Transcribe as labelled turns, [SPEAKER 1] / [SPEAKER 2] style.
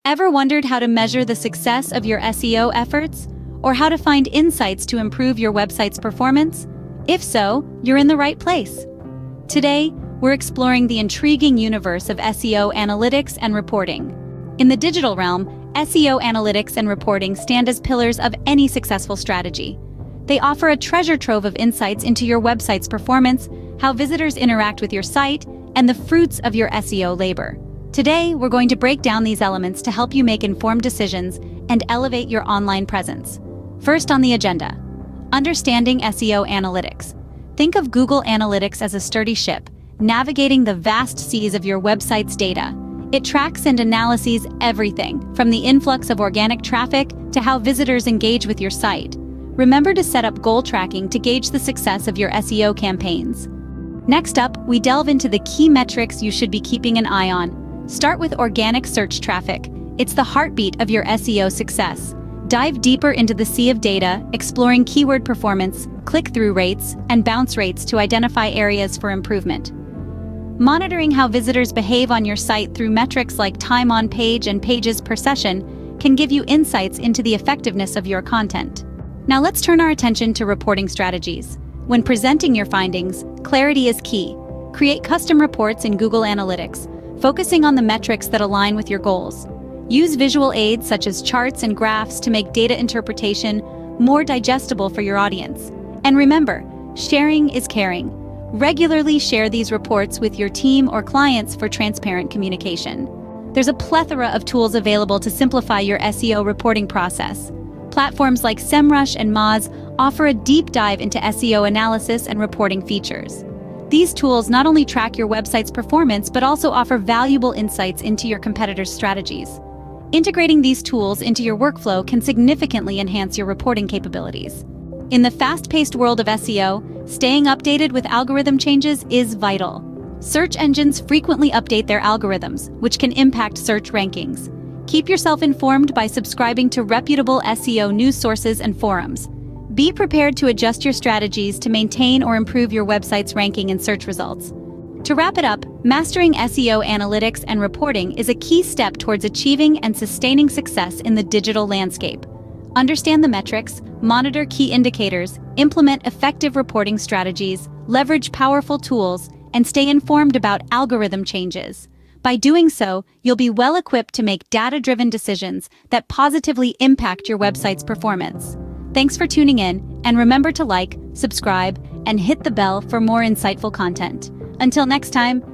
[SPEAKER 1] Ever wondered how to measure the success of your SEO efforts? Or how to find insights to improve your website's performance? If so, you're in the right place. Today, we're exploring the intriguing universe of SEO analytics and reporting. In the digital realm, SEO analytics and reporting stand as pillars of any successful strategy. They offer a treasure trove of insights into your website's performance, how visitors interact with your site, and the fruits of your SEO labor. Today, we're going to break down these elements to help you make informed decisions and elevate your online presence. First on the agenda, understanding SEO analytics. Think of Google Analytics as a sturdy ship, navigating the vast seas of your website's data. It tracks and analyzes everything, from the influx of organic traffic to how visitors engage with your site. Remember to set up goal tracking to gauge the success of your SEO campaigns. Next up, we delve into the key metrics you should be keeping an eye on. Start with organic search traffic. It's the heartbeat of your SEO success. Dive deeper into the sea of data, exploring keyword performance, click-through rates, and bounce rates to identify areas for improvement. Monitoring how visitors behave on your site through metrics like time on page and pages per session can give you insights into the effectiveness of your content. Now let's turn our attention to reporting strategies. When presenting your findings, clarity is key. Create custom reports in Google Analytics, focusing on the metrics that align with your goals. Use visual aids such as charts and graphs to make data interpretation more digestible for your audience. And remember, sharing is caring. Regularly share these reports with your team or clients for transparent communication. There's a plethora of tools available to simplify your SEO reporting process. Platforms like SEMrush and Moz offer a deep dive into SEO analysis and reporting features. These tools not only track your website's performance, but also offer valuable insights into your competitors' strategies. Integrating these tools into your workflow can significantly enhance your reporting capabilities. In the fast-paced world of SEO, staying updated with algorithm changes is vital. Search engines frequently update their algorithms, which can impact search rankings. Keep yourself informed by subscribing to reputable SEO news sources and forums. Be prepared to adjust your strategies to maintain or improve your website's ranking in search results. To wrap it up, mastering SEO analytics and reporting is a key step towards achieving and sustaining success in the digital landscape. Understand the metrics, monitor key indicators, implement effective reporting strategies, leverage powerful tools, and stay informed about algorithm changes. By doing so, you'll be well equipped to make data-driven decisions that positively impact your website's performance. Thanks for tuning in, and remember to like, subscribe, and hit the bell for more insightful content. Until next time,